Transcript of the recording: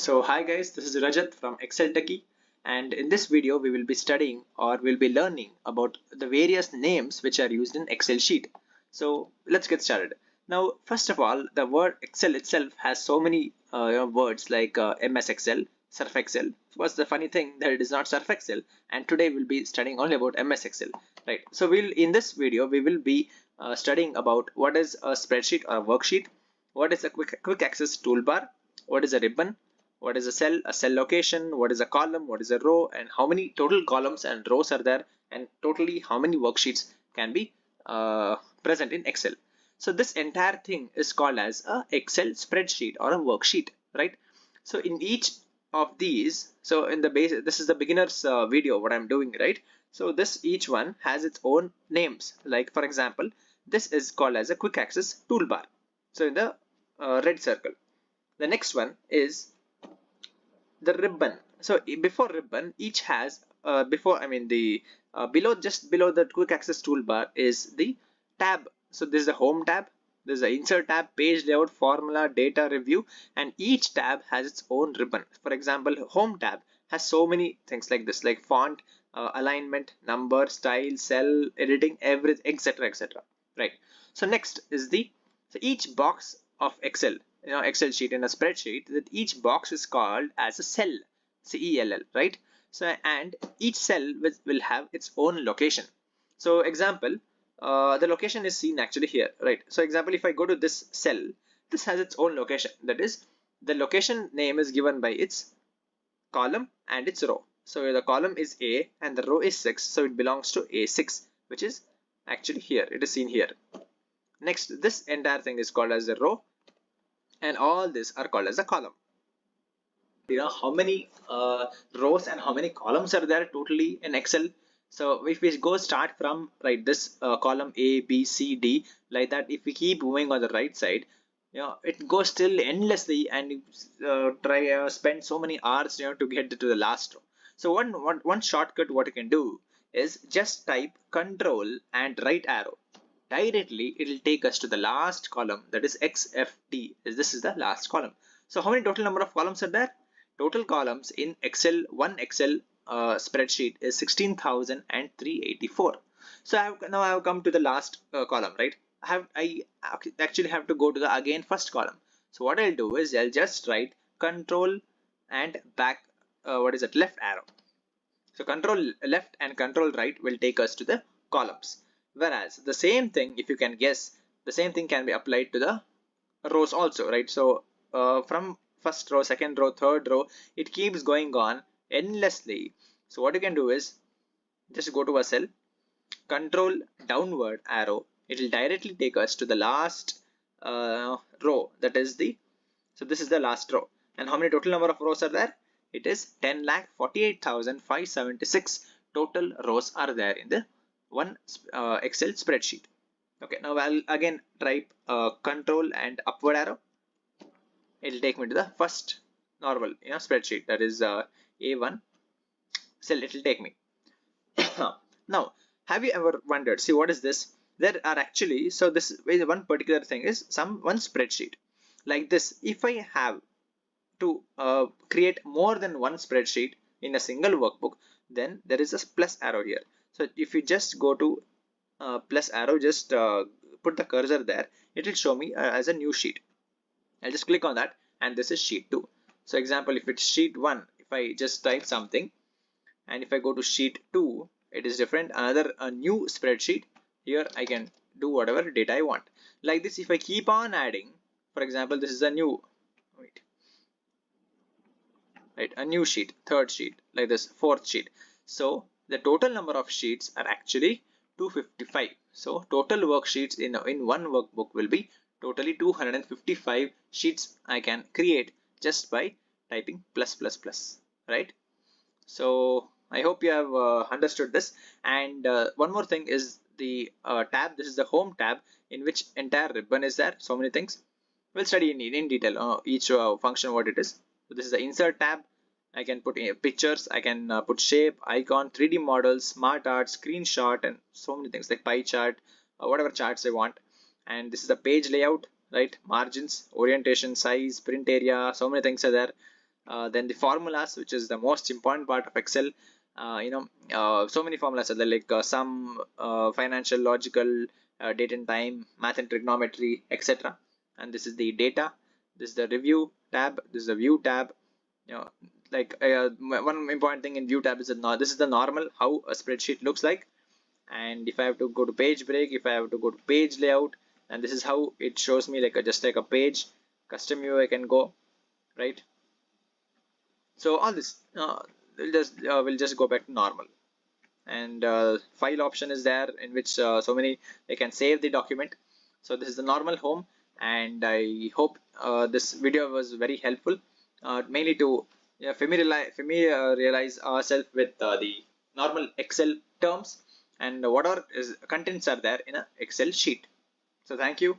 So hi guys, this is Rajat from Excel Techie, and in this video we will be studying or we'll be learning about the various names which are used in Excel sheet. So let's get started. Now first of all, the word Excel itself has so many words like MS Excel, Surf Excel. What's the funny thing that it is not Surf Excel, and today we'll be studying only about MS Excel, right? So we'll in this video we will be studying about what is a spreadsheet or a worksheet, what is a quick access toolbar, what is a ribbon, what is a cell location, what is a column, what is a row, and how many total columns and rows are there, and totally how many worksheets can be present in Excel. So this entire thing is called as a Excel spreadsheet or a worksheet, right? So in each of these, so in the base, this is the beginner's video what I'm doing, right? So this each one has its own names. Like for example, this is called as a quick access toolbar. So in the red circle. The next one is the ribbon. So before ribbon, each has before I mean the below, just below the quick access toolbar is the tab. So this is the home tab, this is the insert tab, page layout, formula, data review, and each tab has its own ribbon. For example, home tab has so many things like this, like font, alignment, number, style, cell, editing, everything, etc., etc. Right. So next is the, so each box of Excel, Excel sheet in a spreadsheet, that each box is called as a cell, cell, right? So and each cell will have its own location. So example, the location is seen actually here, right? So example, if I go to this cell, this has its own location, that is the location name is given by its column and its row. So the column is A and the row is 6, so it belongs to A6, which is actually here, it is seen here. Next, this entire thing is called as a row, and all these are called as a column. How many rows and how many columns are there totally in Excel. So if we go start from right this column A, B, C, D, like that, if we keep moving on the right side, it goes still endlessly, and try spend so many hours to get to the last row. So one shortcut what you can do is just type control and right arrow. Directly it will take us to the last column, that is XFT. This is the last column. So how many total number of columns are there? Total columns in Excel, one Excel spreadsheet is 16,384. So now I have come to the last column, right? I actually have to go to the again first column. So what I'll do is I'll just write control and back, what is it, left arrow. So control left and control right will take us to the columns. Whereas the same thing, if you can guess, the same thing can be applied to the rows also, right? So from first row, second row, third row, it keeps going on endlessly. So what you can do is just go to a cell, control downward arrow, it will directly take us to the last row, that is the, so this is the last row. And how many total number of rows are there? It is 10,48,576 total rows are there in the one Excel spreadsheet. Okay, now I'll again type control and upward arrow. It'll take me to the first normal spreadsheet, that is A1 cell. It'll take me. Now, have you ever wondered, see what is this? There are actually, so this is one particular thing is one spreadsheet like this. If I have to create more than one spreadsheet in a single workbook, then there is a plus arrow here. So if you just go to plus arrow, just put the cursor there, it will show me as a new sheet. I'll just click on that, and this is sheet 2. So example, if it's sheet 1, if I just type something, and if I go to sheet 2, it is different, another a new spreadsheet. Here I can do whatever data I want. Like this, if I keep on adding, for example, this is a new, right, a new sheet, third sheet, like this, fourth sheet. So the total number of sheets are actually 255. So total worksheets in one workbook will be totally 255 sheets I can create just by typing plus plus plus, right? So I hope you have understood this. And one more thing is the tab. This is the home tab, in which entire ribbon is there. So many things we'll study in detail each function what it is. So this is the insert tab. I can put in pictures, I can put shape, icon, 3D models, smart art, screenshot, and so many things like pie chart, whatever charts I want. And this is the page layout, right? Margins, orientation, size, print area, so many things are there. then the formulas, which is the most important part of Excel. So many formulas are there, like sum, financial, logical, date and time, math and trigonometry, etc. And this is the data. This is the review tab. This is the view tab. you know One important thing in view tab is that this is the normal how a spreadsheet looks like. And if I have to go to page break, if I have to go to page layout, and this is how it shows me, like just like a page custom view I can go, right? So all this will just go back to normal. And file option is there, in which so many they can save the document. So this is the normal home, and I hope this video was very helpful, mainly to familiarize ourselves with the normal Excel terms and what are is contents are there in a Excel sheet. So thank you.